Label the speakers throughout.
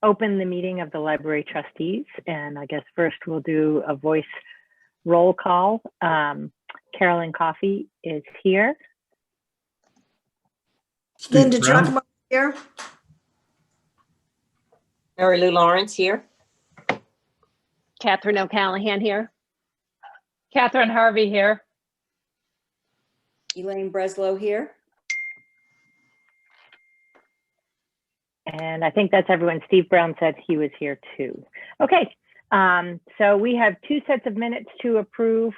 Speaker 1: open the meeting of the library trustees. And I guess first we'll do a voice roll call. Carolyn Coffey is here.
Speaker 2: Linda Giacomo here.
Speaker 3: Mary Lou Lawrence here.
Speaker 4: Catherine O'Callahan here. Catherine Harvey here.
Speaker 5: Elaine Breslow here.
Speaker 1: And I think that's everyone. Steve Brown said he was here too. Okay, so we have two sets of minutes to approve.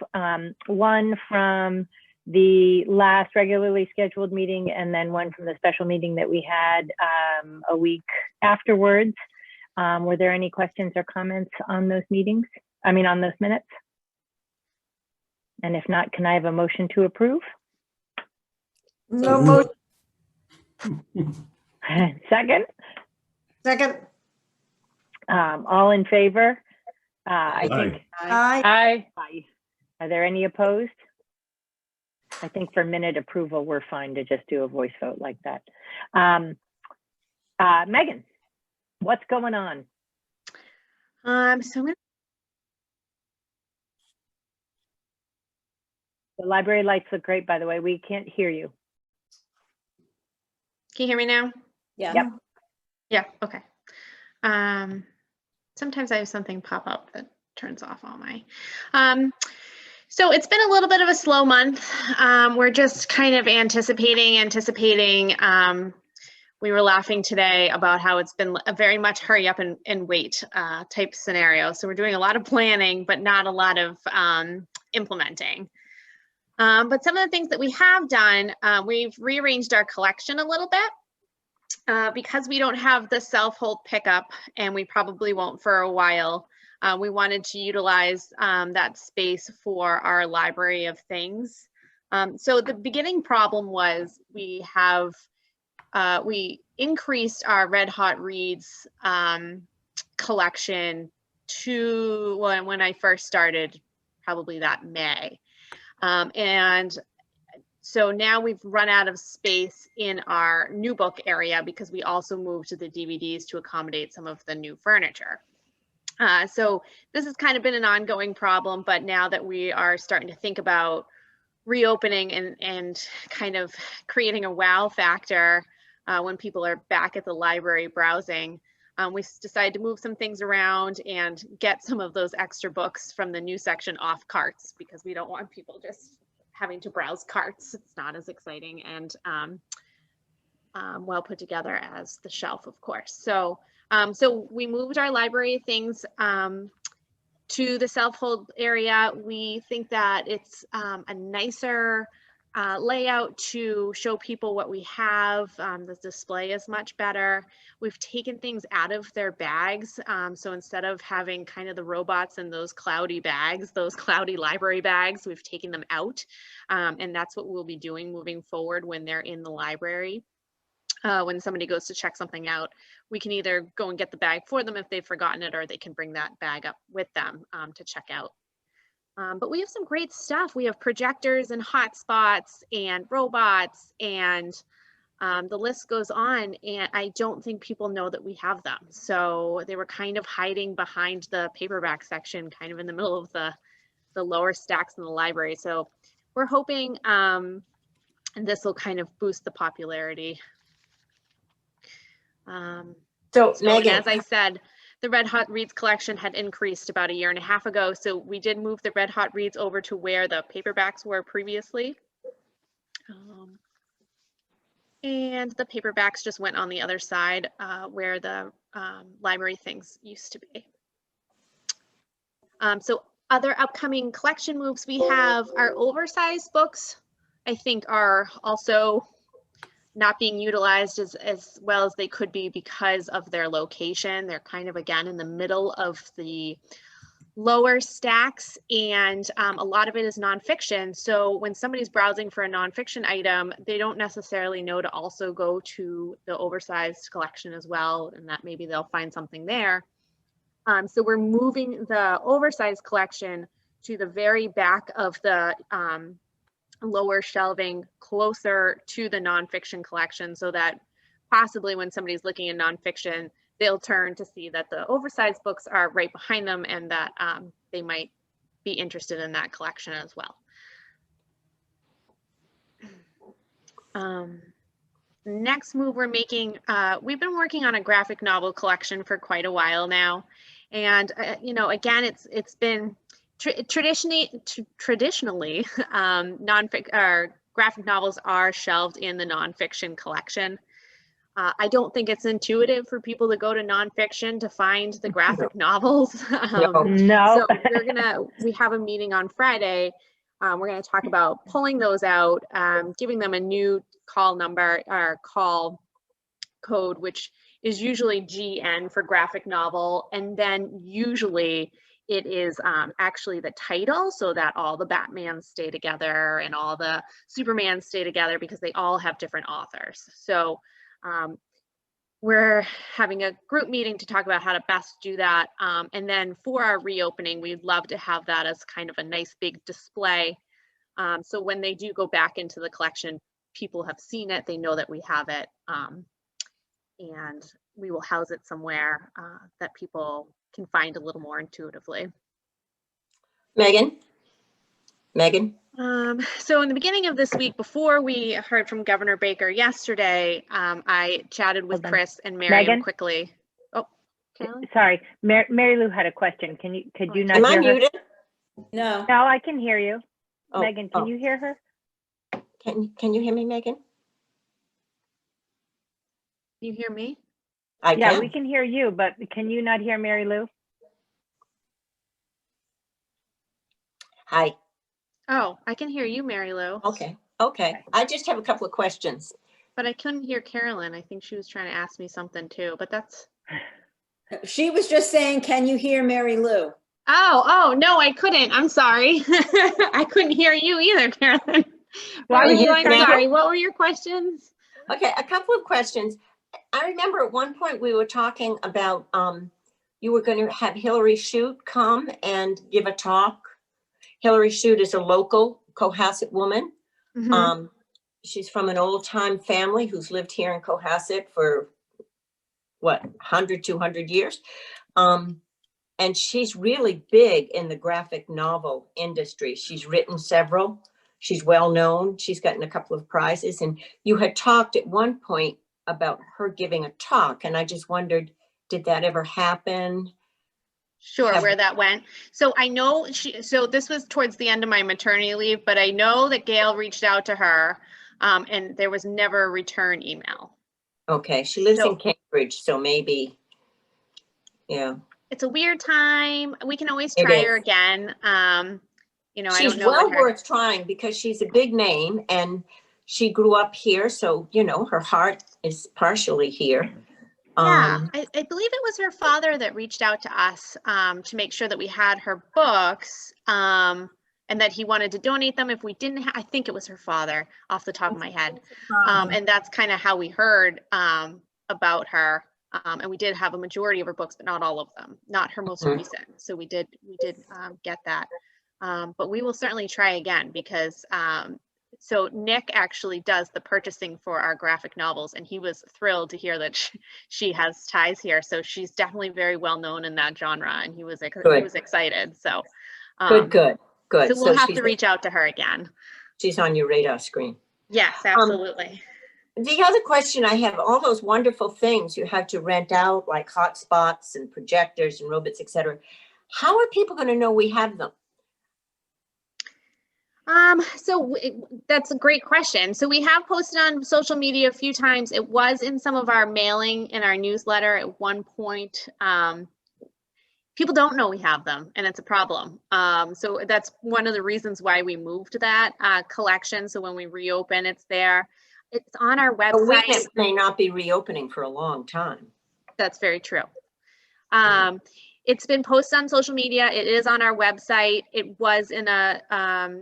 Speaker 1: One from the last regularly scheduled meeting and then one from the special meeting that we had a week afterwards. Were there any questions or comments on those meetings? I mean, on those minutes? And if not, can I have a motion to approve?
Speaker 2: No motion.
Speaker 1: Second?
Speaker 2: Second.
Speaker 1: All in favor? I think.
Speaker 2: Aye.
Speaker 4: Aye.
Speaker 1: Are there any opposed? I think for minute approval, we're fine to just do a voice vote like that. Megan, what's going on?
Speaker 6: So
Speaker 1: The library lights look great, by the way. We can't hear you.
Speaker 6: can you hear me now?
Speaker 5: Yeah.
Speaker 1: Yep.
Speaker 6: Yeah, okay. Sometimes I have something pop up that turns off all my, so it's been a little bit of a slow month. We're just kind of anticipating. We were laughing today about how it's been a very much hurry up and wait type scenario. So we're doing a lot of planning, but not a lot of implementing. But some of the things that we have done, we've rearranged our collection a little bit. Because we don't have the self-hold pickup, and we probably won't for a while, we wanted to utilize that space for our library of things. So the beginning problem was we increased our Red Hot Reads collection to when I first started, probably that May. And so now we've run out of space in our new book area because we also moved to the DVDs to accommodate some of the new furniture. So this has kind of been an ongoing problem, but now that we are starting to think about reopening and kind of creating a wow factor when people are back at the library browsing, we decided to move some things around and get some of those extra books from the new section off carts, because we don't want people just having to browse carts. It's not as exciting and well put together as the shelf, of course. So so we moved our library things to the self-hold area. We think that it's a nicer layout to show people what we have. The display is much better. We've taken things out of their bags. So instead of having kind of the robots in those cloudy bags, those cloudy library bags, we've taken them out. And that's what we'll be doing moving forward when they're in the library. When somebody goes to check something out, we can either go and get the bag for them if they've forgotten it, or they can bring that bag up with them to check out. But we have some great stuff. We have projectors and hotspots and robots, and the list goes on. And I don't think people know that we have them. So they were kind of hiding behind the paperback section, kind of in the middle of the lower stacks in the library. So we're hoping this will kind of boost the popularity.
Speaker 3: So
Speaker 6: Megan,
Speaker 3: Megan,
Speaker 6: as I said, the Red Hot Reads collection had increased about 1.5 years ago. So we did move the Red Hot Reads over to where the paperbacks were previously. And the paperbacks just went on the other side where the library things used to be. So other upcoming collection moves, we have our oversized books, I think, are also not being utilized as well as they could be because of their location. They're kind of, again, in the middle of the lower stacks, and a lot of it is nonfiction. So when somebody's browsing for a nonfiction item, they don't necessarily know to also go to the oversized collection as well, and that maybe they'll find something there. So we're moving the oversized collection to the very back of the lower shelving, closer to the nonfiction collection, so that possibly when somebody's looking at nonfiction, they'll turn to see that the oversized books are right behind them and that they might be interested in that collection as well. Next move we're making, we've been working on a graphic novel collection for quite a while now. And, you know, again, it's been traditionally graphic novels are shelved in the nonfiction collection. I don't think it's intuitive for people to go to nonfiction to find the graphic novels.
Speaker 1: No.
Speaker 6: So we have a meeting on Friday. We're going to talk about pulling those out, giving them a new call number or call code, which is usually GN for graphic novel. And then usually it is actually the title, so that all the Batmans stay together and all the Supermans stay together because they all have different authors. So we're having a group meeting to talk about how to best do that. And then for our reopening, we'd love to have that as kind of a nice big display. So when they do go back into the collection, people have seen it, they know that we have it, and we will house it somewhere that people can find a little more intuitively.
Speaker 3: Megan?
Speaker 6: So in the beginning of this week, before we heard from Governor Baker yesterday, I chatted with Chris and Miriam
Speaker 1: Megan?
Speaker 6: quickly. Oh, Carolyn?
Speaker 1: Sorry, Mary Lou had a question. Could you not
Speaker 3: Am I
Speaker 1: hear her?
Speaker 3: muted?
Speaker 2: No.
Speaker 1: No, I can hear you.
Speaker 3: Oh,
Speaker 1: Megan, can you hear her?
Speaker 3: Can you hear me, Megan?
Speaker 6: You hear me?
Speaker 3: I
Speaker 1: Yeah,
Speaker 3: can.
Speaker 1: we can hear you, but can you not hear Mary Lou?
Speaker 3: Hi.
Speaker 6: Oh, I can hear you, Mary Lou.
Speaker 3: Okay. I just have a couple of questions.
Speaker 6: But I couldn't hear Carolyn. I think she was trying to ask me something too, but that's.
Speaker 2: She was just saying, can you hear Mary Lou?
Speaker 6: Oh, no, I couldn't. I'm sorry. I couldn't hear you either, Carolyn.
Speaker 1: Why
Speaker 3: were you
Speaker 6: I'm
Speaker 3: trying to-
Speaker 6: sorry. What were your questions?
Speaker 3: Okay, a couple of questions. I remember at one point we were talking about you were going to have Hillary Shute come and give a talk. Hillary Shute is a local Cohasset woman.
Speaker 6: Mhm.
Speaker 3: She's from an old time family who's lived here in Cohasset for what, 100, 200 years. And she's really big in the graphic novel industry. She's written several. She's well known. She's gotten a couple of prizes. And you had talked at one point about her giving a talk. And I just wondered, did that ever happen?
Speaker 6: Sure,
Speaker 3: Have-
Speaker 6: where that went. So I know so this was towards the end of my maternity leave, but I know that Gail reached out to her and there was never a return email.
Speaker 3: Okay, she lives
Speaker 6: So-
Speaker 3: in Cambridge, so maybe, yeah.
Speaker 6: It's a weird time. We can always
Speaker 3: It
Speaker 6: try her
Speaker 3: is.
Speaker 6: again. You know, I
Speaker 3: She's
Speaker 6: don't know
Speaker 3: well
Speaker 6: what her.
Speaker 3: worth trying because she's a big name and she grew up here. So, you know, her heart is partially here.
Speaker 6: Yeah, I believe it was her father that reached out to us to make sure that we had her books and that he wanted to donate them if we didn't. I think it was her father off the top of my head. And that's kind of how we heard about her. And we did have a majority of her books, but not all of them, not her most recent. So we did get that. But we will certainly try again because so Nick actually does the purchasing for our graphic novels, and he was thrilled to hear that she has ties here. So she's definitely very well known in that genre, and he was excited. So
Speaker 3: Good.
Speaker 6: So we'll have to reach out to her again.
Speaker 3: She's on your radar screen.
Speaker 6: Yes, absolutely.
Speaker 3: The other question I have, all those wonderful things you have to rent out, like hotspots and projectors and robots, etc. How are people going to know we have them?
Speaker 6: That's a great question. So we have posted on social media a few times. It was in some of our mailing in our newsletter at one point. People don't know we have them, and it's a problem. So that's one of the reasons why we moved that collection. So when we reopen, it's there. It's on our website.
Speaker 3: We may not be reopening for a long time.
Speaker 6: That's very true. It's been posted on social media. It is on our website. It was in a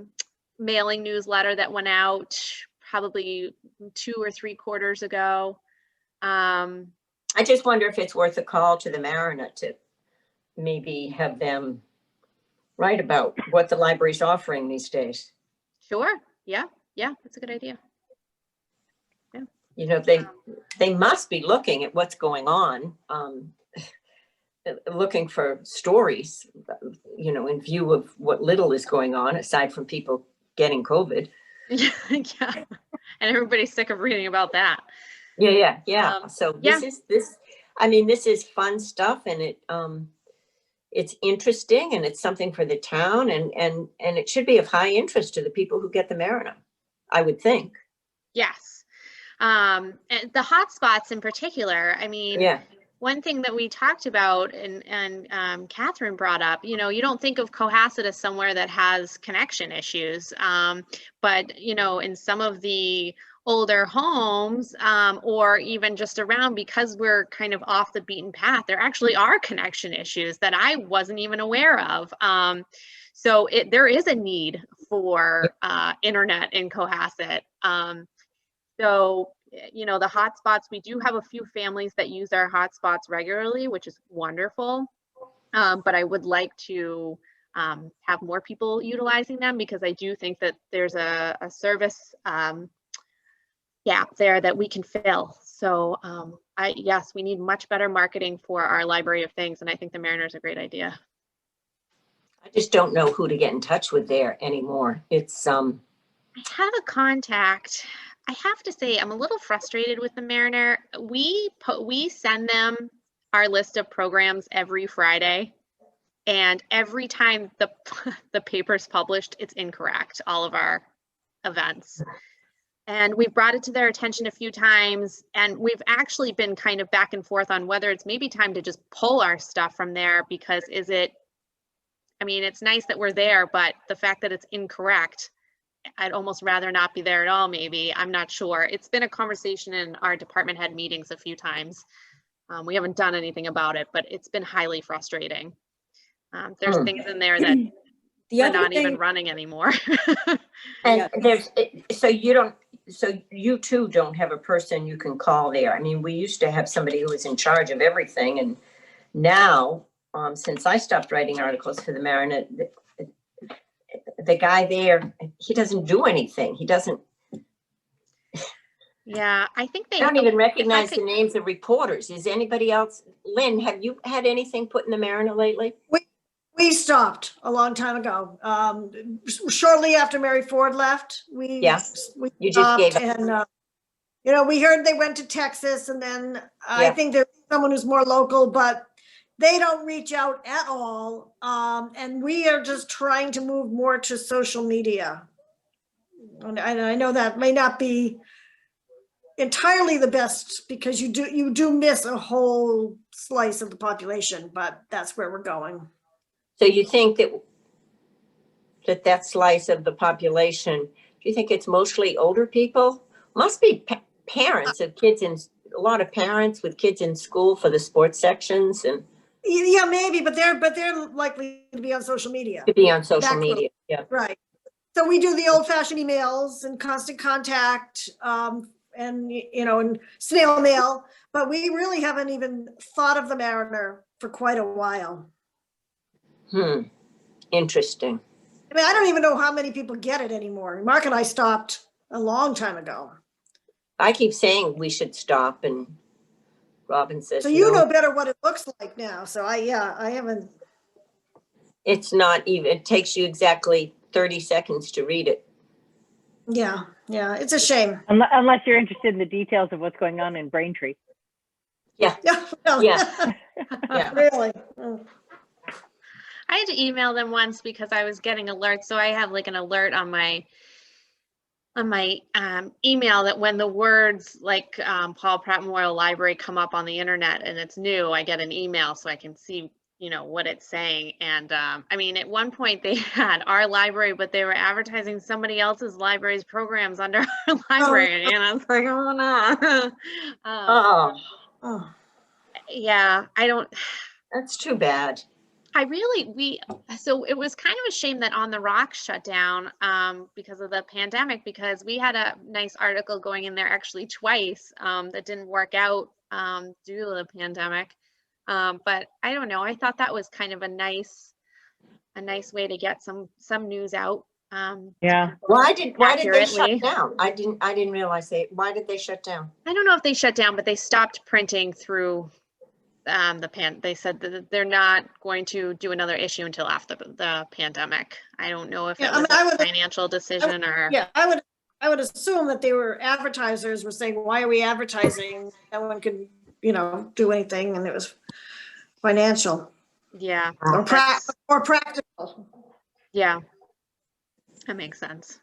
Speaker 6: mailing newsletter that went out probably 2 or 3 quarters ago.
Speaker 3: I just wonder if it's worth a call to the Mariner to maybe have them write about what the library's offering these days.
Speaker 6: Sure. Yeah. That's a good idea.
Speaker 3: You know, they must be looking at what's going on, looking for stories, you know, in view of what little is going on, aside from people getting COVID.
Speaker 6: Yeah, and everybody's sick of reading about that.
Speaker 3: Yeah. So
Speaker 6: yeah.
Speaker 3: this is fun stuff, and it's interesting, and it's something for the town, and it should be of high interest to the people who get the Mariner, I would think.
Speaker 6: Yes. And the hotspots in particular, I mean,
Speaker 3: Yeah.
Speaker 6: one thing that we talked about and Catherine brought up, you know, you don't think of Cohasset as somewhere that has connection issues. But, you know, in some of the older homes or even just around, because we're kind of off the beaten path, there actually are connection issues that I wasn't even aware of. So there is a need for internet in Cohasset. So, you know, the hotspots, we do have a few families that use our hotspots regularly, which is wonderful. But I would like to have more people utilizing them, because I do think that there's a service gap there that we can fill. So yes, we need much better marketing for our library of things. And I think the Mariner is a great idea.
Speaker 3: I just don't know who to get in touch with there anymore. It's
Speaker 6: I have a contact. I have to say, I'm a little frustrated with the Mariner. We send them our list of programs every Friday, and every time the paper's published, it's incorrect, all of our events. And we've brought it to their attention a few times, and we've actually been kind of back and forth on whether it's maybe time to just pull our stuff from there, because I mean, it's nice that we're there, but the fact that it's incorrect, I'd almost rather not be there at all, maybe. I'm not sure. It's been a conversation in our department head meetings a few times. We haven't done anything about it, but it's been highly frustrating. There's things in there that we're not even running anymore.
Speaker 3: and so you too don't have a person you can call there. I mean, we used to have somebody who was in charge of everything, and now, since I stopped writing articles for the Mariner, the guy there, he doesn't do anything. He doesn't.
Speaker 6: Yeah, I think
Speaker 3: I don't even recognize the names of reporters. Is anybody else? Lynn, have you had anything put in the Mariner lately?
Speaker 5: We stopped a long time ago. Shortly after Mary Ford left, we
Speaker 3: you
Speaker 5: stopped,
Speaker 3: just gave up.
Speaker 5: and you know, we heard they went to Texas, and then I think there's someone who's more local, but they don't reach out at all. And we are just trying to move more to social media. And I know that may not be entirely the best, because you do miss a whole slice of the population, but that's where we're going.
Speaker 3: So you think that slice of the population, do you think it's mostly older people? Must be parents of kids a lot of parents with kids in school for the sports sections, and
Speaker 5: yeah, maybe, but they're likely to be on social media.
Speaker 3: To be on social media, yeah.
Speaker 5: Right. So we do the old-fashioned emails and constant contact, and you know, and snail mail, but we really haven't even thought of the Mariner for quite a while.
Speaker 3: Interesting.
Speaker 5: I mean, I don't even know how many people get it anymore. Mark and I stopped a long time ago.
Speaker 3: I keep saying we should stop, and Robin says,
Speaker 5: so you know better what it looks like now. So I haven't.
Speaker 3: It's not even, it takes you exactly 30 seconds to read it.
Speaker 5: Yeah, it's a shame.
Speaker 1: Unless you're interested in the details of what's going on in Braintree.
Speaker 3: Yeah.
Speaker 5: Yeah. Really.
Speaker 6: I had to email them once because I was getting alerts. So I have like an alert on my email that when the words like Paul Pratt Memorial Library come up on the internet and it's new, I get an email so I can see, you know, what it's saying. And I mean, at one point they had our library, but they were advertising somebody else's library's programs under our library. And I was like, oh no. Yeah, I don't.
Speaker 3: That's too bad.
Speaker 6: So it was kind of a shame that On the Rocks shut down because of the pandemic, because we had a nice article going in there actually twice that didn't work out due to the pandemic. But I don't know. I thought that was kind of a nice way to get some news out.
Speaker 1: Yeah.
Speaker 3: Why did they shut
Speaker 6: accurately.
Speaker 3: down? I didn't realize why did they shut down?
Speaker 6: I don't know if they shut down, but they stopped printing through they said that they're not going to do another issue until after the pandemic. I don't know if
Speaker 5: Yeah,
Speaker 6: it
Speaker 5: I
Speaker 6: was
Speaker 5: mean,
Speaker 6: a financial decision or.
Speaker 5: Yeah, I would assume that they were advertisers were saying, why are we advertising? No one could, do anything, and it was financial
Speaker 6: Yeah.
Speaker 5: or
Speaker 6: that's-
Speaker 5: practical.
Speaker 6: Yeah, that makes sense.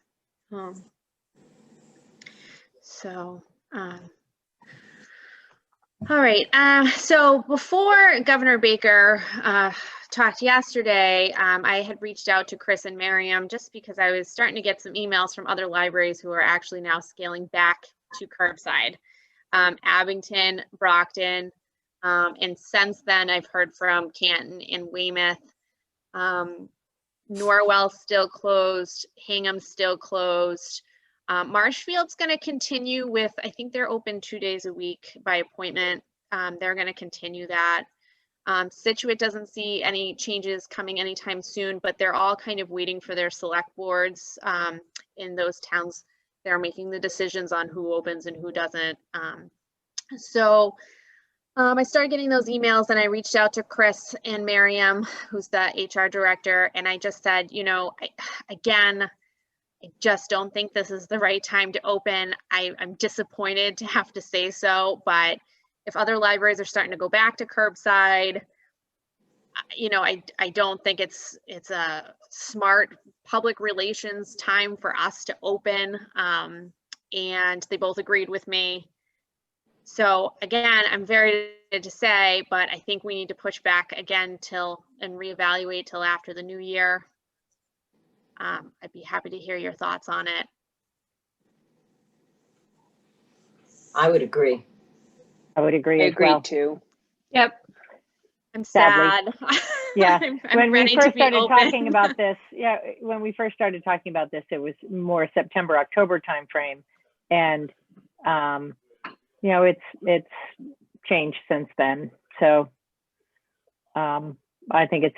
Speaker 6: So, all right. So before Governor Baker talked yesterday, I had reached out to Chris and Miriam just because I was starting to get some emails from other libraries who are actually now scaling back to curbside. Abington, Brockton, and since then I've heard from Canton and Weymouth. Norwell still closed, Hingham still closed. Marshfield's going to continue with, I think they're open 2 days a week by appointment. They're going to continue that. Situate doesn't see any changes coming anytime soon, but they're all kind of waiting for their select boards in those towns. They're making the decisions on who opens and who doesn't. So I started getting those emails and I reached out to Chris and Miriam, who's the HR director, and I just said, I just don't think this is the right time to open. I'm disappointed to have to say so, but if other libraries are starting to go back to curbside, I don't think it's a smart public relations time for us to open. And they both agreed with me. So again, I'm very excited to say, but I think we need to push back again and reevaluate till after the new year. I'd be happy to hear your thoughts on it.
Speaker 3: I would agree.
Speaker 1: I would agree
Speaker 4: I
Speaker 1: as
Speaker 4: agree
Speaker 1: well.
Speaker 4: too.
Speaker 6: Yep. I'm
Speaker 1: Sadly.
Speaker 6: sad.
Speaker 1: Yeah.
Speaker 6: I'm
Speaker 1: When we
Speaker 6: ready to
Speaker 1: first
Speaker 6: be
Speaker 1: started
Speaker 6: open.
Speaker 1: talking about this, when we first started talking about this, it was more September, October timeframe. And, it's changed since then. So I think it's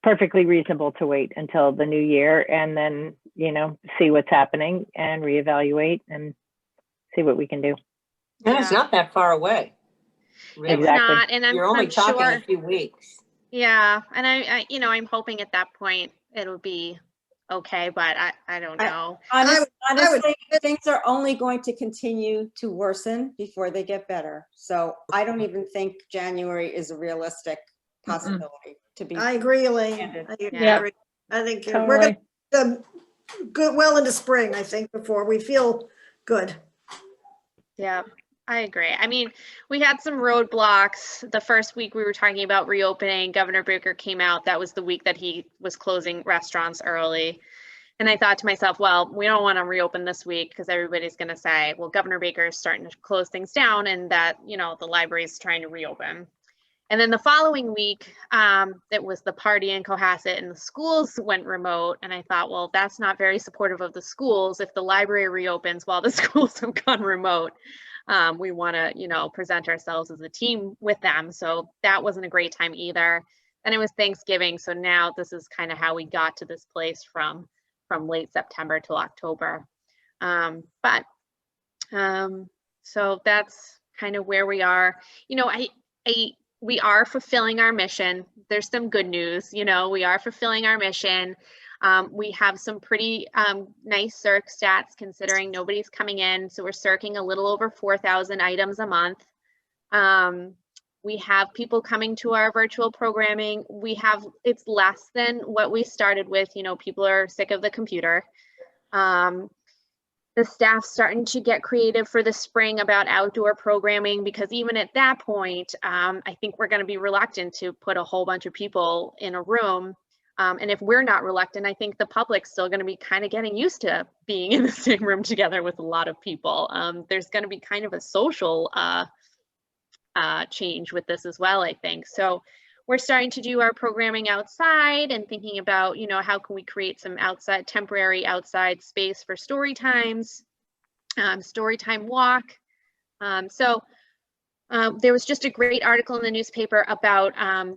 Speaker 1: perfectly reasonable to wait until the new year and then, see what's happening and reevaluate and see what we can do.
Speaker 3: And it's not that far away. Really.
Speaker 6: It's
Speaker 1: Exactly.
Speaker 6: not, and
Speaker 3: You're only
Speaker 6: I'm
Speaker 3: talking
Speaker 6: sure.
Speaker 3: a few weeks.
Speaker 6: Yeah, and I'm hoping at that point it'll be okay, but I don't know.
Speaker 2: Honestly, things are only going to continue to worsen before they get better. So I don't even think January is a realistic possibility to be.
Speaker 5: I agree, Elaine.
Speaker 2: Candid.
Speaker 5: I
Speaker 6: Yeah.
Speaker 5: agree. I think
Speaker 1: Totally.
Speaker 5: we're going to go well into spring, I think, before we feel good.
Speaker 6: Yeah, I agree. I mean, we had some roadblocks. The first week we were talking about reopening, Governor Baker came out. That was the week that he was closing restaurants early. And I thought to myself, well, we don't want to reopen this week because everybody's going to say, well, Governor Baker is starting to close things down and that, the library is trying to reopen. And then the following week, it was the party in Cohasset and the schools went remote. And I thought, well, that's not very supportive of the schools. If the library reopens while the schools have gone remote, we want to, present ourselves as a team with them. So that wasn't a great time either. Then it was Thanksgiving. So now this is kind of how we got to this place from late September till October. So that's kind of where we are. We are fulfilling our mission. There's some good news, we are fulfilling our mission. We have some pretty nice circ stats considering nobody's coming in. So we're circing a little over 4,000 items a month. We have people coming to our virtual programming. It's less than what we started with, people are sick of the computer. The staff's starting to get creative for the spring about outdoor programming because even at that point, I think we're going to be reluctant to put a whole bunch of people in a room. And if we're not reluctant, I think the public's still going to be kind of getting used to being in the same room together with a lot of people. There's going to be kind of a social change with this as well, I think. So we're starting to do our programming outside and thinking about, how can we create some temporary outside space for story times, story time walk. So There was just a great article in the newspaper about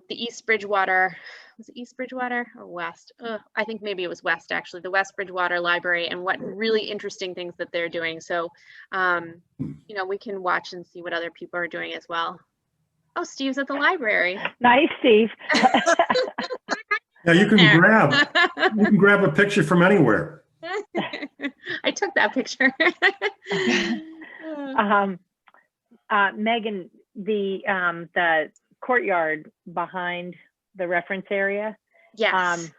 Speaker 6: the East Bridgewater, was it East Bridgewater or West? I think maybe it was West, actually, the West Bridgewater Library, and what really interesting things that they're doing. So, you know, we can watch and see what other people are doing as well. Oh, Steve's at the library.
Speaker 1: Nice, Steve.
Speaker 7: Yeah, you can grab a picture from anywhere.
Speaker 6: I took that picture.
Speaker 1: Megan, the courtyard behind the reference area,
Speaker 6: Yes.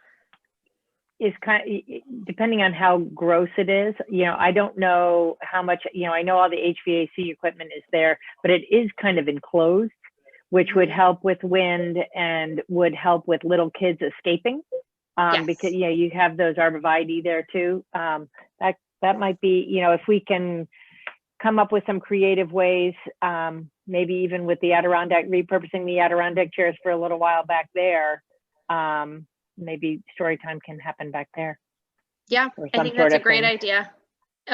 Speaker 1: is kind of, depending on how gross it is, you know, I don't know how much, you know, I know all the HVAC equipment is there, but it is kind of enclosed, which would help with wind and would help with little kids escaping.
Speaker 6: Yes.
Speaker 1: Because, you know, you have those arborvitae there too. That might be, you know, if we can come up with some creative ways, maybe even with the Adirondack, repurposing the Adirondack chairs for a little while back there, maybe story time can happen back there.
Speaker 6: Yeah,
Speaker 1: or
Speaker 6: I
Speaker 1: some
Speaker 6: think
Speaker 1: sort
Speaker 6: that's a
Speaker 1: of
Speaker 6: great
Speaker 1: thing.
Speaker 6: idea.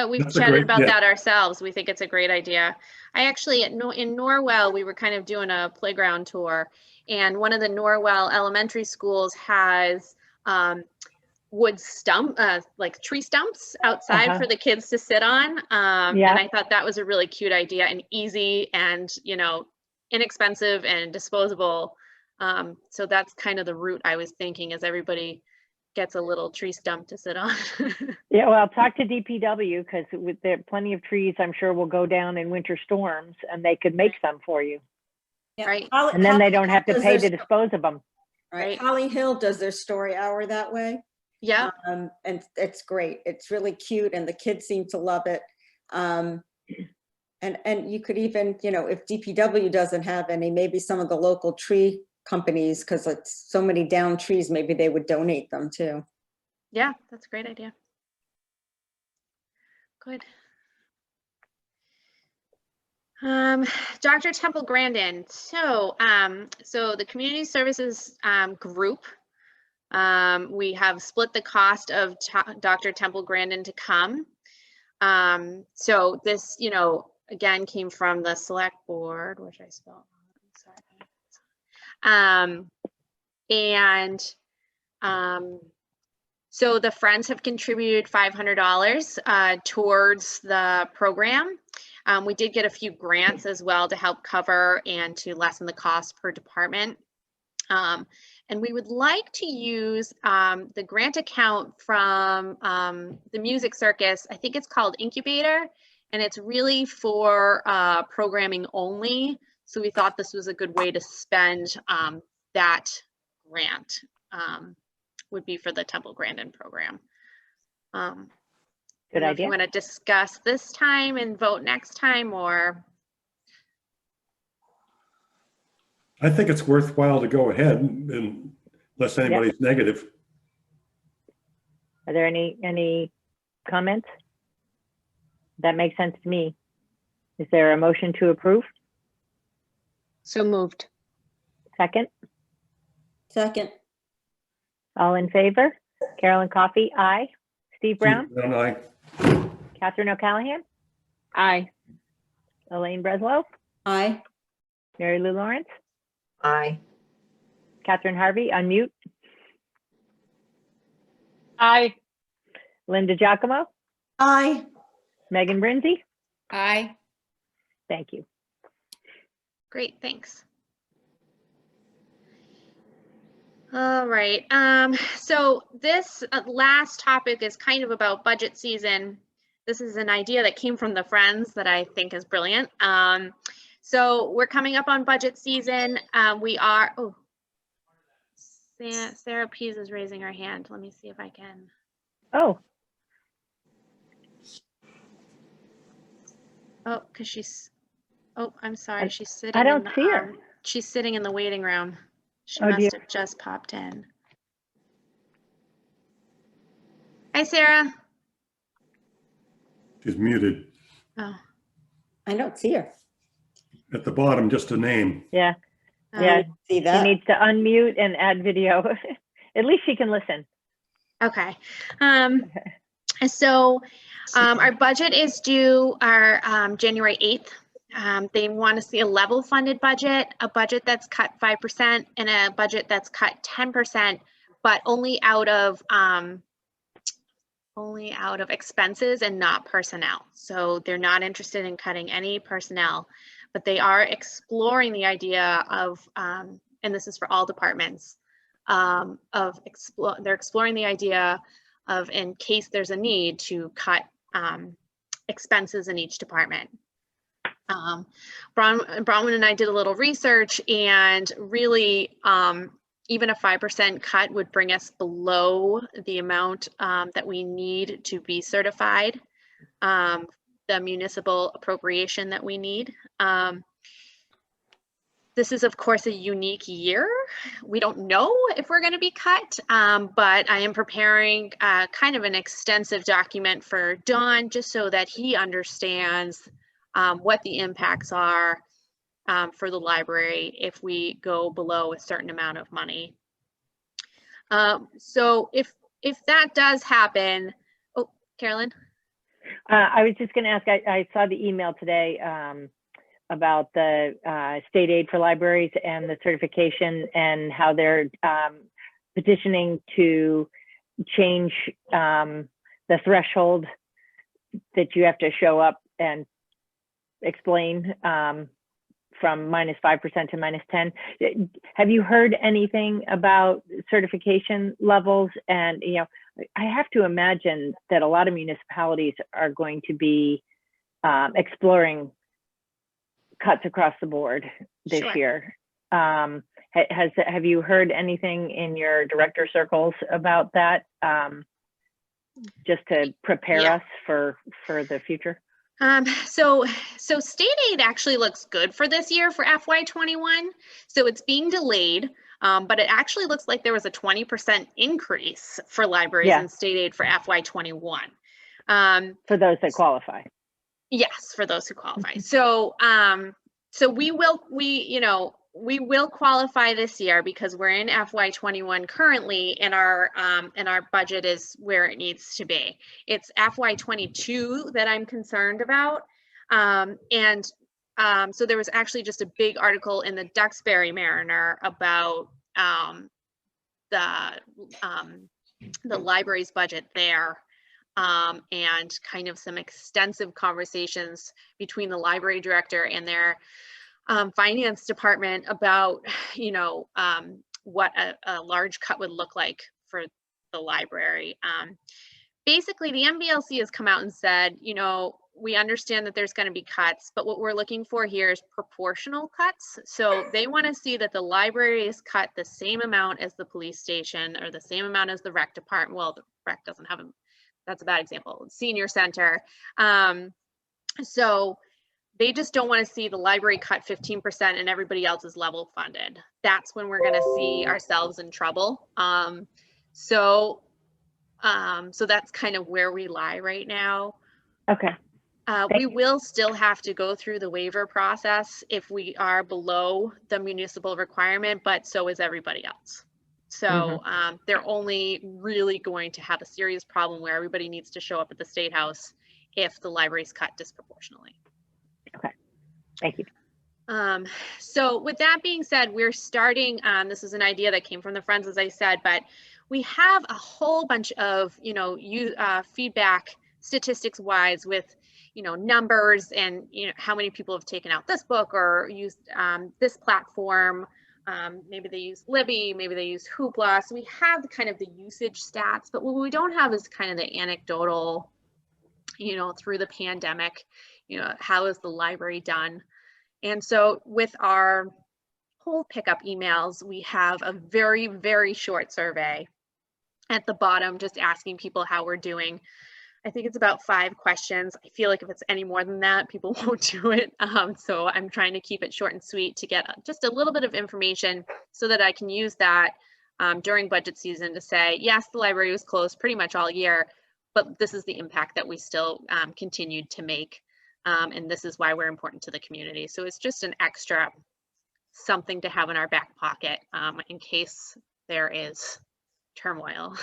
Speaker 6: We've
Speaker 7: That's a
Speaker 6: chatted
Speaker 7: great-
Speaker 6: about
Speaker 7: yeah.
Speaker 6: that ourselves. We think it's a great idea. I actually, in Norwell, we were kind of doing a playground tour, and one of the Norwell elementary schools has wood stump, like tree stumps outside for the kids to sit on. And I thought that was a really cute idea and easy and, you know, inexpensive and disposable. So that's kind of the route I was thinking, as everybody gets a little tree stump to sit on.
Speaker 1: Yeah, well, talk to DPW, because with there plenty of trees, I'm sure will go down in winter storms, and they could make some for you.
Speaker 2: Yeah,
Speaker 6: Right.
Speaker 1: And then they don't have to
Speaker 2: does
Speaker 1: pay
Speaker 2: their
Speaker 1: to dispose of them.
Speaker 2: Right, Holly Hill does their story hour that way.
Speaker 6: Yeah.
Speaker 2: And it's great. It's really cute and the kids seem to love it. And you could even, you know, if DPW doesn't have any, maybe some of the local tree companies, because it's so many down trees, maybe they would donate them too.
Speaker 6: Yeah, that's a great idea. Good. Dr. Temple Grandin. So the community services group, we have split the cost of Dr. Temple Grandin to come. So this, you know, again, came from the select board, which I spelled wrong. So the friends have contributed $500 towards the program. We did get a few grants as well to help cover and to lessen the cost per department. And we would like to use the grant account from the music circus. I think it's called Incubator, and it's really for programming only. So we thought this was a good way to spend that grant, would be for the Temple Grandin program.
Speaker 1: Good idea.
Speaker 6: If you want to discuss this time and vote next time, or
Speaker 7: I think it's worthwhile to go ahead, unless anybody's negative.
Speaker 1: Are there any comments? That makes sense to me. Is there a motion to approve?
Speaker 4: So moved.
Speaker 1: Second?
Speaker 2: Second,
Speaker 1: All in favor? Carolyn Coffey, aye. Steve Brown?
Speaker 7: And I,
Speaker 1: Catherine O'Callaghan?
Speaker 4: Aye.
Speaker 1: Elaine Breslow?
Speaker 2: aye.
Speaker 1: Mary Lou Lawrence?
Speaker 3: Aye.
Speaker 1: Catherine Harvey, unmute.
Speaker 4: Aye.
Speaker 1: Linda Giacomo?
Speaker 5: Aye.
Speaker 1: Megan Brinzy?
Speaker 4: Aye.
Speaker 1: Thank you.
Speaker 6: great, thanks. All right, so this last topic is kind of about budget season. This is an idea that came from the Friends that I think is brilliant. So we're coming up on budget season. We are, oh, Sarah Pease is raising her hand. Let me see if I can.
Speaker 1: Oh,
Speaker 6: Oh, because she's, oh, I'm sorry, she's sitting.
Speaker 1: I don't
Speaker 6: in the,
Speaker 1: see her.
Speaker 6: She's sitting in the waiting room. She
Speaker 1: Oh,
Speaker 6: must
Speaker 1: dear.
Speaker 6: have just popped in. Hi, Sarah.
Speaker 7: she's muted
Speaker 6: Oh,
Speaker 2: I don't see her.
Speaker 7: at the bottom, just a name.
Speaker 1: yeah.
Speaker 6: oh,
Speaker 1: Yeah,
Speaker 2: See
Speaker 1: she
Speaker 2: that?
Speaker 1: needs to unmute and add video. At least she can listen.
Speaker 6: Okay. So our budget is due our January 8th. They want to see a level funded budget, a budget that's cut 5% and a budget that's cut 10%, but only out of expenses and not personnel. So they're not interested in cutting any personnel, but they are exploring the idea of, and this is for all departments, they're exploring the idea of, in case there's a need, to cut expenses in each department. Bronwyn and I did a little research, and really even a 5% cut would bring us below the amount that we need to be certified, the municipal appropriation that we need. This is, of course, a unique year. We don't know if we're going to be cut, but I am preparing kind of an extensive document for Don, just so that he understands what the impacts are for the library if we go below a certain amount of money. So if that does happen, oh, Carolyn?
Speaker 1: I was just going to ask, I saw the email today about the state aid for libraries and the certification, and how they're petitioning to change the threshold that you have to show up and explain from -5% to -10. Have you heard anything about certification levels? And, you know, I have to imagine that a lot of municipalities are going to be exploring cuts across the board this
Speaker 6: Sure.
Speaker 1: year. Have you heard anything in your director circles about that? Just to prepare us for the future?
Speaker 6: So state aid actually looks good for this year for FY21. So it's being delayed, but it actually looks like there was a 20% increase for libraries and state aid for FY21.
Speaker 1: For those that qualify.
Speaker 6: Yes, for those who qualify. So we will qualify this year because we're in FY21 currently, and our budget is where it needs to be. It's FY22 that I'm concerned about. So there was actually just a big article in the Duxbury Mariner about the library's budget there. And kind of some extensive conversations between the library director and their finance department about, what a large cut would look like for the library. Basically, the MBLC has come out and said, we understand that there's going to be cuts, but what we're looking for here is proportional cuts. So they want to see that the library is cut the same amount as the police station, or the same amount as the rec department. Well, the rec doesn't have that's a bad example, senior center. So they just don't want to see the library cut 15% and everybody else is level funded. That's when we're going to see ourselves in trouble. So that's kind of where we lie right now.
Speaker 1: Okay.
Speaker 6: We will still have to go through the waiver process if we are below the municipal requirement, but so is everybody else. So they're only really going to have a serious problem where everybody needs to show up at the State House if the library's cut disproportionately.
Speaker 1: Okay, thank you.
Speaker 6: So with that being said, we're starting, this is an idea that came from the Friends, as I said, but we have a whole bunch of, feedback statistics wise with, numbers and, how many people have taken out this book or used this platform. Maybe they use Libby, maybe they use Hoopla. So we have kind of the usage stats, but what we don't have is kind of the anecdotal, through the pandemic, how is the library done? And so with our whole pickup emails, we have a very, very short survey at the bottom, just asking people how we're doing. I think it's about 5 questions. I feel like if it's any more than that, people won't do it. So I'm trying to keep it short and sweet to get just a little bit of information so that I can use that during budget season to say, yes, the library was closed pretty much all year, but this is the impact that we still continued to make. And this is why we're important to the community. So it's just an extra something to have in our back pocket in case there is turmoil.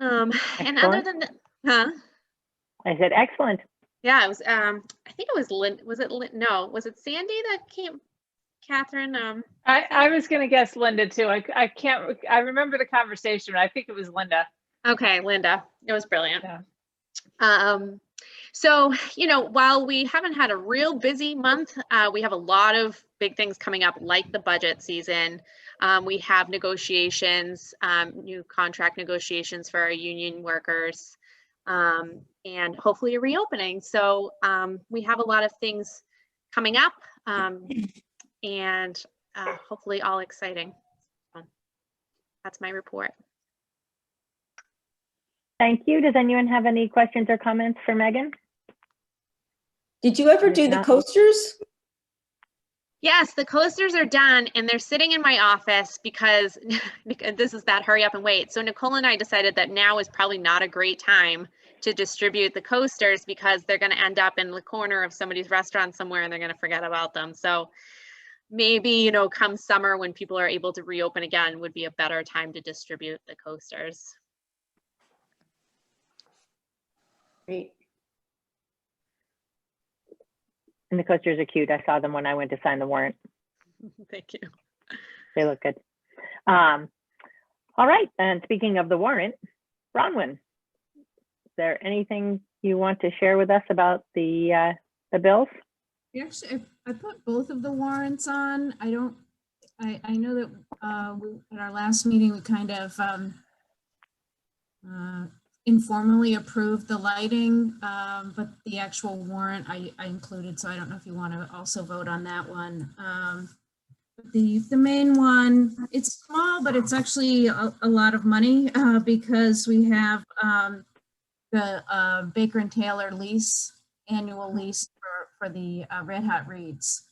Speaker 6: And other than that,
Speaker 1: I said, excellent.
Speaker 6: Yeah, it was, I think it was no, was it Sandy that came, Catherine?
Speaker 4: I was gonna guess Linda too. I can't, I remember the conversation, but I think it was Linda.
Speaker 6: Okay, Linda, it was brilliant.
Speaker 4: Yeah.
Speaker 6: So, while we haven't had a real busy month, we have a lot of big things coming up, like the budget season. We have negotiations, new contract negotiations for our union workers, and hopefully a reopening. So we have a lot of things coming up, and hopefully all exciting. That's my report.
Speaker 1: Thank you. Does anyone have any questions or comments for Megan?
Speaker 2: Did you ever do the
Speaker 1: No.
Speaker 2: coasters?
Speaker 6: Yes, the coasters are done and they're sitting in my office because this is that hurry up and wait. So Nicole and I decided that now is probably not a great time to distribute the coasters because they're going to end up in the corner of somebody's restaurant somewhere and they're going to forget about them. So maybe, come summer when people are able to reopen again would be a better time to distribute the coasters.
Speaker 2: Great.
Speaker 1: And the coasters are cute. I saw them when I went to sign the warrant.
Speaker 6: Thank you.
Speaker 1: They look good. All right. And speaking of the warrant, Bronwyn, is there anything you want to share with us about the bills?
Speaker 8: Actually, I put both of the warrants on. I know that at our last meeting, we kind of informally approved the lighting, but the actual warrant I included, so I don't know if you want to also vote on that one. The main one, it's small, but it's actually a lot of money because we have the Baker and Taylor lease, annual lease for the Red Hot Reads,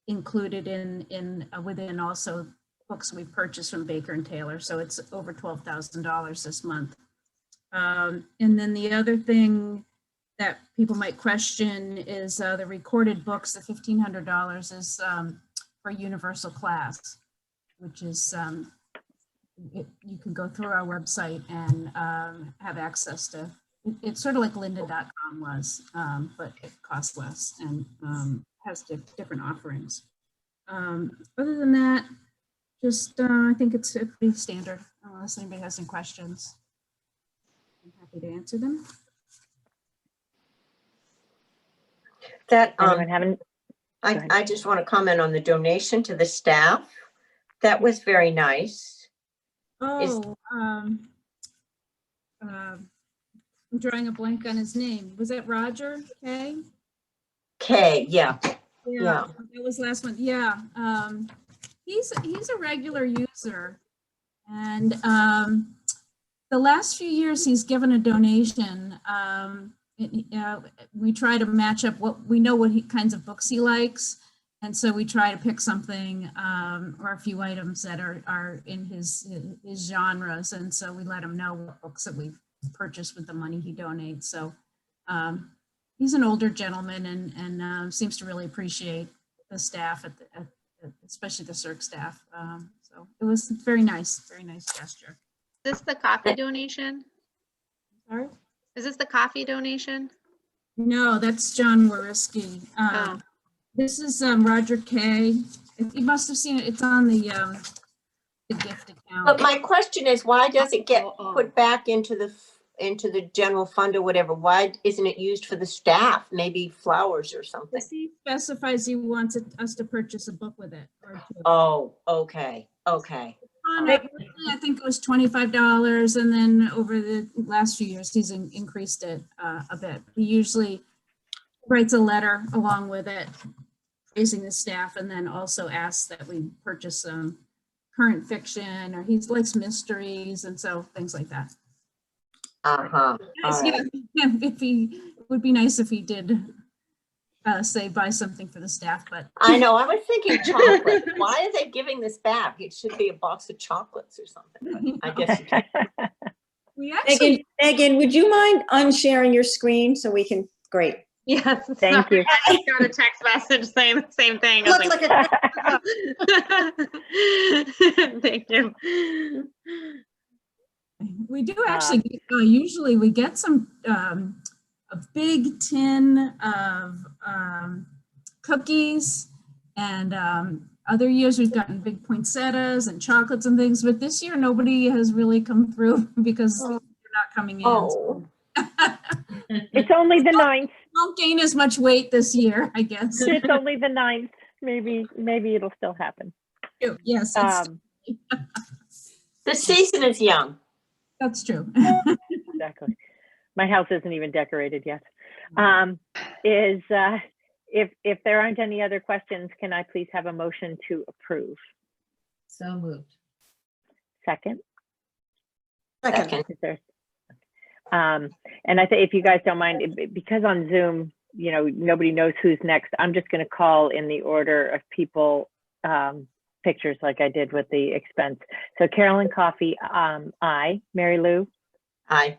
Speaker 8: included in within also books we purchased from Baker and Taylor. So it's over $12,000 this month. And then the other thing that people might question is the recorded books. The $1,500 is for universal class, which is you can go through our website and have access to. It's sort of like lynda.com was, but it costs less and has different offerings. Other than that, just I think it's pretty standard, unless anybody has any questions. I'm happy to answer them.
Speaker 3: That
Speaker 1: Anyone haven't?
Speaker 3: I just want to comment on the donation to the staff. That was very nice.
Speaker 8: Oh, I'm drawing a blank on his name. Was that Roger K?
Speaker 3: Okay, yeah.
Speaker 8: Yeah, that was last month. Yeah, he's a regular user, and the last few years he's given a donation. We try to match up what kinds of books he likes, and so we try to pick something or a few items that are in his genres, and so we let him know what books that we've purchased with the money he donates. So he's an older gentleman and seems to really appreciate the staff especially the CERC staff. So it was very nice gesture.
Speaker 6: Is this the coffee donation?
Speaker 8: Sorry?
Speaker 6: Is this the coffee donation?
Speaker 8: No, that's John Wariski. This is Roger K. You must have seen it. It's on the gift account.
Speaker 3: But my question is, why does it get put back into the general fund or whatever? Why isn't it used for the staff? Maybe flowers or something.
Speaker 8: He specifies he wants us to purchase a book with it. Or two.
Speaker 3: Oh, okay.
Speaker 8: I think it was $25, and then over the last few years, he's increased it a bit. He usually writes a letter along with it, praising the staff, and then also asks that we purchase some current fiction, or he likes mysteries, and so things like that.
Speaker 3: Nice,
Speaker 8: yeah, it would be nice if he did say buy something for the staff, but
Speaker 3: I know, I was thinking chocolate. Why are they giving this back? It should be a box of chocolates or something. But I guess
Speaker 8: we actually.
Speaker 2: Megan, would you mind unsharing your screen so we can? Great.
Speaker 6: Yes.
Speaker 1: Thank you.
Speaker 6: I just got a text message saying the same thing.
Speaker 5: Look like
Speaker 6: Thank you.
Speaker 8: We do actually, usually we get some a big tin of cookies, and other years we've gotten big poinsettias and chocolates and things, but this year nobody has really come through because they're not coming in.
Speaker 3: Oh,
Speaker 1: It's only the 9th.
Speaker 8: Won't gain as much weight this year, I guess.
Speaker 1: It's only the 9th. Maybe it'll still happen.
Speaker 8: Yes,
Speaker 3: the season is young.
Speaker 8: that's true.
Speaker 1: Exactly. My house isn't even decorated yet. If there aren't any other questions, can I please have a motion to approve?
Speaker 9: So moved.
Speaker 1: Second?
Speaker 2: Second.
Speaker 1: Is there? And I think if you guys don't mind, because on Zoom, you know, nobody knows who's next, I'm just going to call in the order of people, pictures like I did with the expense. So Carolyn Coffey, aye. Mary Lou?
Speaker 3: Aye.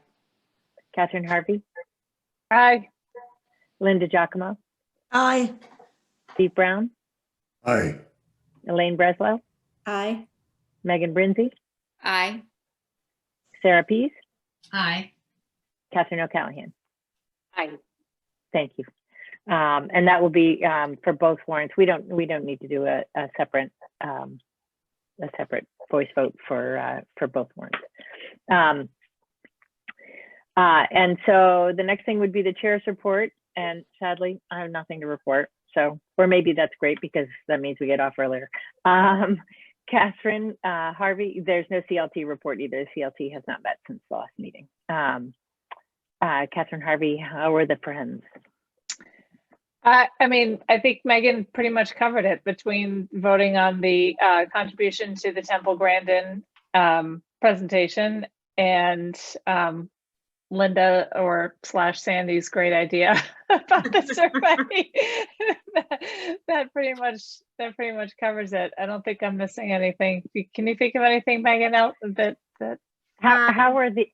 Speaker 1: Catherine Harvey?
Speaker 4: Aye.
Speaker 1: Linda Giacomo?
Speaker 5: Aye.
Speaker 1: Steve Brown?
Speaker 7: Aye.
Speaker 1: Elaine Breslow?
Speaker 2: Aye.
Speaker 1: Megan Brinzy?
Speaker 9: Aye.
Speaker 1: Sarah Pease?
Speaker 9: Aye.
Speaker 1: Catherine O'Callahan?
Speaker 4: Aye.
Speaker 1: Thank you. And that will be for both warrants. We don't need to do a separate voice vote for both warrants. And so the next thing would be the chair's report. And sadly, I have nothing to report. So, or maybe that's great because that means we get off earlier. Catherine Harvey, there's no CLT report either. The CLT has not met since the last meeting. Catherine Harvey, how are the friends?
Speaker 4: I mean, I think Megan pretty much covered it between voting on the contribution to the Temple Grandin presentation and Linda or / Sandy's great idea about the survey. that pretty much covers it. I don't think I'm missing anything. Can you think of anything, Megan? Out that
Speaker 1: How are the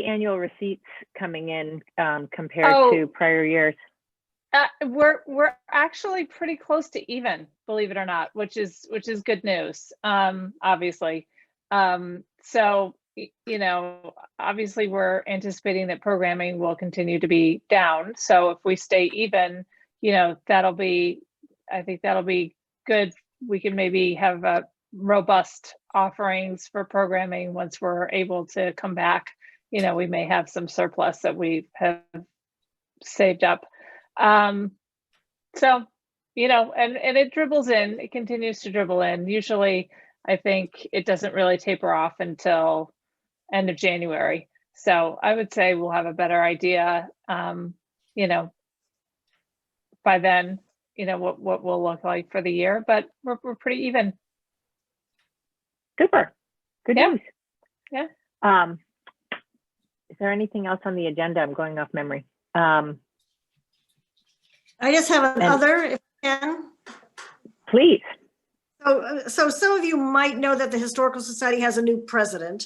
Speaker 1: annual receipts coming in compared to prior years?
Speaker 4: We're actually pretty close to even, believe it or not, which is good news. Obviously, so you know, obviously we're anticipating that programming will continue to be down. So if we stay even, you know, I think that'll be good. We can maybe have a robust offerings for programming once we're able to come back. You know, we may have some surplus that we have saved up. So, you know, and it dribbles in, it continues to dribble in. Usually I think it doesn't really taper off until end of January. So I would say we'll have a better idea, you know, by then, you know, what we'll look like for the year, but we're pretty even.
Speaker 1: Super. Good news.
Speaker 4: Yeah.
Speaker 1: Is there anything else on the agenda? I'm going off memory.
Speaker 5: I just have another, if I can.
Speaker 1: Please.
Speaker 5: So some of you might know that the Historical Society has a new president.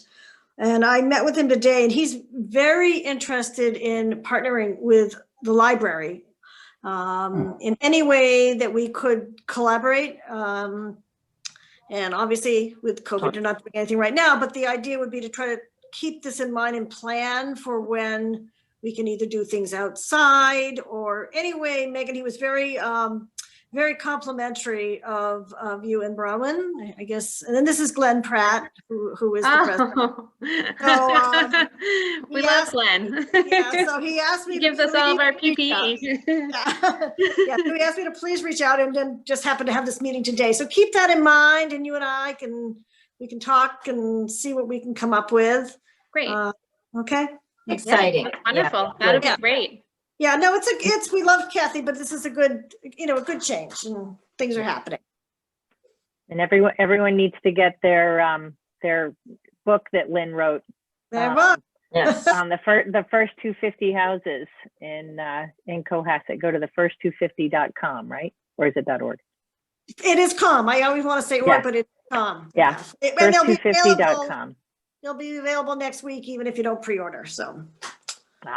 Speaker 5: And I met with him today, and he's very interested in partnering with the library in any way that we could collaborate. And obviously with COVID, they're not doing anything right now, but the idea would be to try to keep this in mind and plan for when we can either do things outside or anyway. Megan, he was very complimentary of you and Brown, I guess. And then this is Glenn Pratt, who is the president. So,
Speaker 9: we love Glenn.
Speaker 5: Yeah, so he asked me
Speaker 9: he gives us all of our PPE.
Speaker 5: Yeah, so he asked me to please reach out, and then just happened to have this meeting today. So keep that in mind, and you and I we can talk and see what we can come up with.
Speaker 9: Great.
Speaker 5: Okay.
Speaker 3: Exciting.
Speaker 9: Yeah, wonderful.
Speaker 3: Yeah.
Speaker 9: That'll be great.
Speaker 5: Yeah, no, we love Kathy, but this is a good change, and things are happening.
Speaker 1: And everyone needs to get their book that Lynn wrote.
Speaker 3: Yes.
Speaker 1: On the first 250 houses in Cohasset. Go to the first250.com, right? Or is it .org?
Speaker 5: It is .com. I always want to say .org, but it's .com.
Speaker 1: Yeah. First250.com.
Speaker 5: They'll be available next week, even if you don't pre-order. So.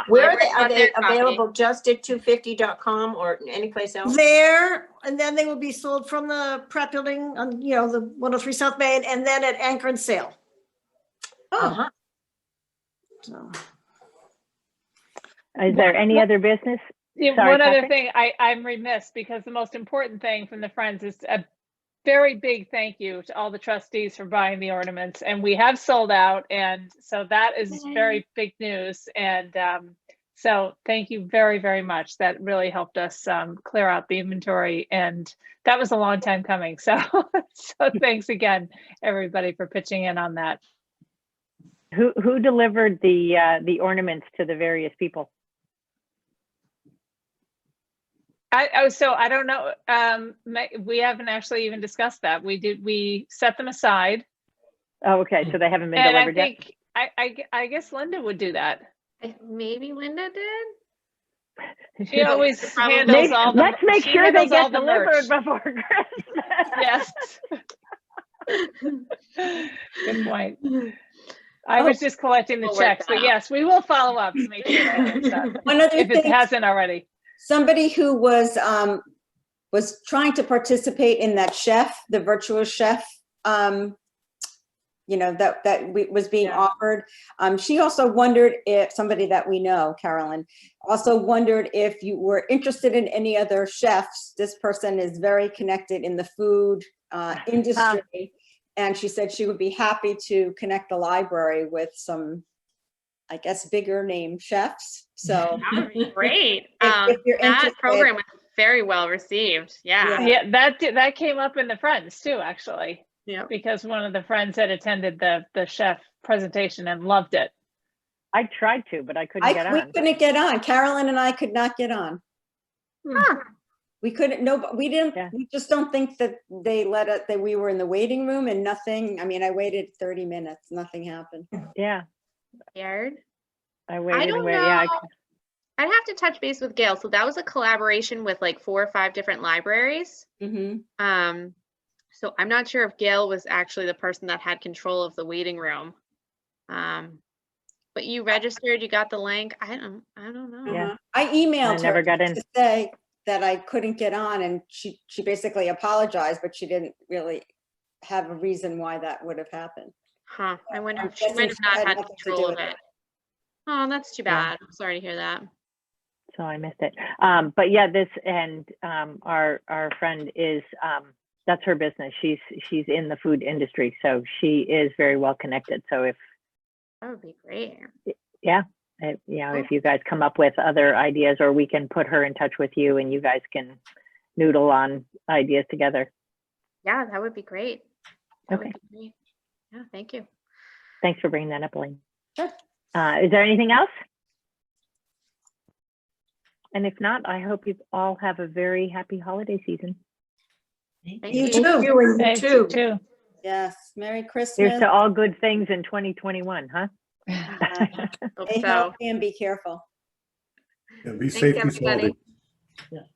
Speaker 3: Where are they available? Just at 250.com or anyplace else?
Speaker 5: There, and then they will be sold from the Pratt Building on, the 103 South Main, and then at Anchor and Sale.
Speaker 3: Oh.
Speaker 5: So.
Speaker 1: Is there any other business?
Speaker 4: Yeah,
Speaker 1: Sorry,
Speaker 4: one other
Speaker 1: Catherine?
Speaker 4: thing, I'm remiss because the most important thing from the Friends is a very big thank you to all the trustees for buying the ornaments, and we have sold out, and so that is very big news. And so thank you very, very much. That really helped us clear out the inventory, and that was a long time coming. So so thanks again, everybody, for pitching in on that.
Speaker 1: Who delivered the ornaments to the various people?
Speaker 4: So I don't know. We haven't actually even discussed that. We set them aside.
Speaker 1: Oh, okay, so they haven't been
Speaker 4: And I
Speaker 1: delivered yet?
Speaker 4: think, I guess Linda would do that.
Speaker 9: Maybe Linda did.
Speaker 4: She always
Speaker 9: Probably.
Speaker 4: handles all the.
Speaker 1: Let's make
Speaker 4: she
Speaker 1: sure they
Speaker 4: handles all
Speaker 1: get
Speaker 4: the
Speaker 1: delivered
Speaker 4: merch.
Speaker 1: before Christmas.
Speaker 4: Yes. Good point. I was just collecting the
Speaker 9: We'll work
Speaker 4: checks,
Speaker 9: that
Speaker 4: but
Speaker 9: out.
Speaker 4: yes, we will follow up to make sure that gets done,
Speaker 2: One other
Speaker 4: if it
Speaker 2: thing,
Speaker 4: hasn't already.
Speaker 2: somebody who was trying to participate in that chef, the virtual chef, you know, was being
Speaker 4: Yeah.
Speaker 2: offered. She also wondered if somebody that we know, Carolyn, also wondered if you were interested in any other chefs. This person is very connected in the food industry. And she said she would be happy to connect the library with some, I guess, bigger name chefs. So
Speaker 9: That would be great.
Speaker 2: if you're
Speaker 9: That
Speaker 2: interested.
Speaker 9: program was very well received. Yeah.
Speaker 4: Yeah, that came up in the Friends too, actually,
Speaker 9: Yep.
Speaker 4: because one of the Friends had attended the chef presentation and loved it.
Speaker 1: I tried to, but I couldn't get
Speaker 2: We
Speaker 1: on.
Speaker 2: couldn't get on. Carolyn and I could not get on. We couldn't, no, we didn't,
Speaker 1: Yeah.
Speaker 2: we just don't think that they let us, that we were in the waiting room and nothing. I mean, I waited 30 minutes, nothing happened.
Speaker 1: Yeah,
Speaker 9: Scared.
Speaker 1: I waited and
Speaker 9: don't
Speaker 1: waited. Yeah,
Speaker 9: know. I'd have to touch base with Gail. So that was a collaboration with like 4 or 5 different libraries.
Speaker 2: Mm-hmm.
Speaker 9: So I'm not sure if Gail was actually the person that had control of the waiting room. But you registered, you got the link. I don't know.
Speaker 1: Yeah.
Speaker 2: I emailed
Speaker 1: I never
Speaker 2: her
Speaker 1: got in.
Speaker 2: to say that I couldn't get on, and she basically apologized, but she didn't really have a reason why that would have happened.
Speaker 9: Huh. I wonder
Speaker 2: I'm
Speaker 9: if she
Speaker 2: guessing
Speaker 9: might have
Speaker 2: she
Speaker 9: not
Speaker 2: had
Speaker 9: had
Speaker 2: nothing to
Speaker 9: control
Speaker 2: do
Speaker 9: of
Speaker 2: with
Speaker 9: it. Oh, that's too
Speaker 1: Yeah.
Speaker 9: bad. I'm sorry to hear that.
Speaker 1: so I missed it. But yeah, this and our friend is that's her business. She's in the food industry, so she is very well connected. So if
Speaker 9: That would be great.
Speaker 1: if you guys come up with other ideas, or we can put her in touch with you, and you guys can noodle on ideas together.
Speaker 9: Yeah, that would be great. That
Speaker 1: Okay.
Speaker 9: would be great. Yeah, thank you.
Speaker 1: Thanks for bringing that up, Elaine.
Speaker 2: Sure.
Speaker 1: Is there anything else? And if not, I hope you all have a very happy holiday season.
Speaker 9: Thank
Speaker 5: You
Speaker 9: you.
Speaker 5: too.
Speaker 4: Thanks, you too.
Speaker 2: Yes, Merry
Speaker 1: Here's
Speaker 2: Christmas.
Speaker 1: to all good things in 2021, huh?
Speaker 9: Hope
Speaker 2: Stay
Speaker 9: so.
Speaker 2: healthy and be careful.
Speaker 7: And be
Speaker 9: Thanks,
Speaker 7: safe this
Speaker 9: everybody.
Speaker 7: holiday.